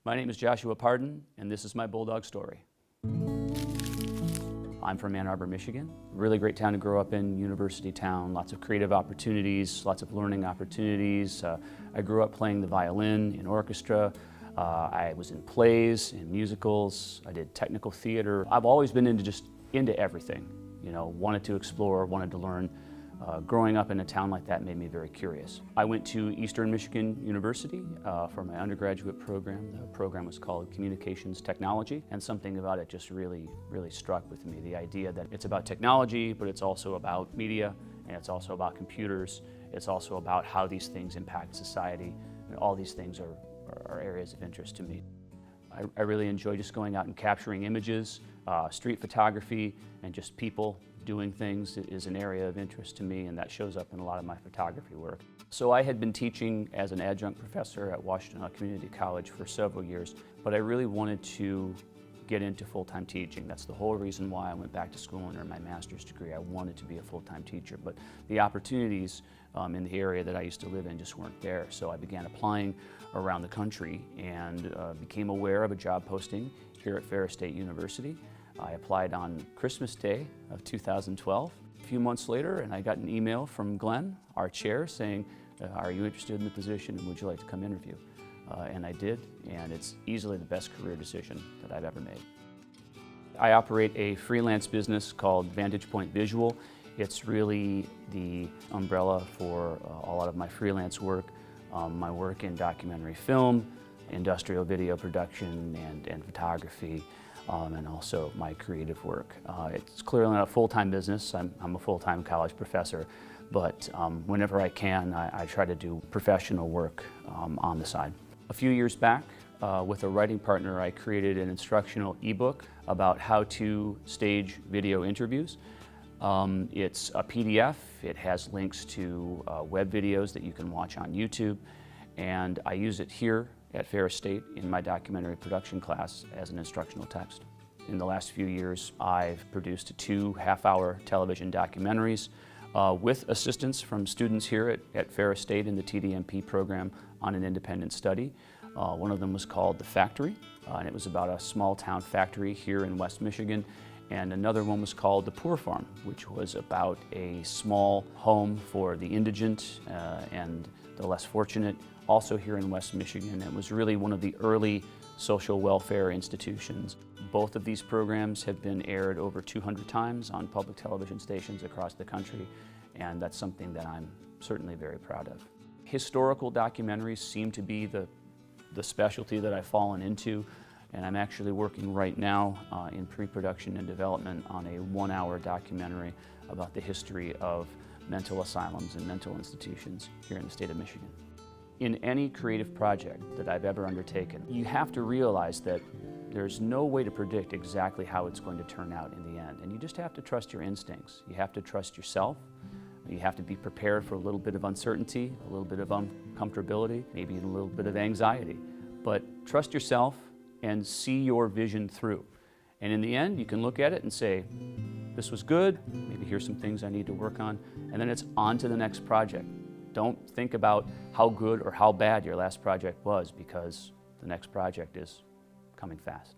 My name is Joshua Pardon, and this is my Bulldog story. I'm from Ann Arbor, Michigan. Really great town to grow up in, university town, lots of creative opportunities, lots of learning opportunities. I grew up playing the violin in orchestra. I was in plays, in musicals. I did technical theater. I've always been into everything. You know, wanted to explore, wanted to learn. Growing up in a town like that made me very curious. I went to Eastern Michigan University for my undergraduate program. The program was called Communications Technology, and something about it just really struck with me. The idea that it's about technology, but it's also about media, and it's also about computers. It's also about how these things impact society. And all these things are areas of interest to me. I really enjoy just going out and capturing images. Street photography and just people doing things is an area of interest to me, and that shows up in a lot of my photography work. So I had been teaching as an adjunct professor at Washington Community College for several years, but I really wanted to get into full-time teaching. That's the whole reason why I went back to school and earned my master's degree. I wanted to be a full-time teacher, but the opportunities in the area that I used to live in just weren't there. So I began applying around the country and became aware of a job posting here at Ferris State University. I applied on Christmas Day of 2012. A few months later, and I got an email from Glenn, our chair, saying, are you interested in the position and would you like to come interview? And I did, and it's easily the best career decision that I've ever made. I operate a freelance business called Vantage Point Visual. It's really the umbrella for a lot of my freelance work, my work in documentary film, industrial video production, and photography. And also my creative work. It's clearly not a full-time business. I'm a full-time college professor, but whenever I can, I try to do professional work on the side. A few years back, with a writing partner, I created an instructional ebook about how to stage video interviews. It's a PDF. It has links to web videos that you can watch on YouTube, and I use it here at Ferris State in my documentary production class as an instructional text. In the last few years, I've produced 2 half-hour television documentaries with assistance from students here at Ferris State in the TDMP program on an independent study. One of them was called The Factory, and it was about a small-town factory here in West Michigan. And another one was called The Poor Farm, which was about a small home for the indigent and the less fortunate, also here in West Michigan. It was really one of the early social welfare institutions. Both of these programs have been aired over 200 times on public television stations across the country, and that's something that I'm certainly very proud of. Historical documentaries seem to be the specialty that I've fallen into, and I'm actually working right now in pre-production and development on a 1-hour documentary about the history of mental asylums and mental institutions here in the state of Michigan. In any creative project that I've ever undertaken, you have to realize that there's no way to predict exactly how it's going to turn out in the end, and you just have to trust your instincts. You have to trust yourself. You have to be prepared for a little bit of uncertainty, a little bit of uncomfortability, maybe a little bit of anxiety. But trust yourself and see your vision through. And in the end, you can look at it and say, this was good, maybe here's some things I need to work on, and then it's on to the next project. Don't think about how good or how bad your last project was, because the next project is coming fast.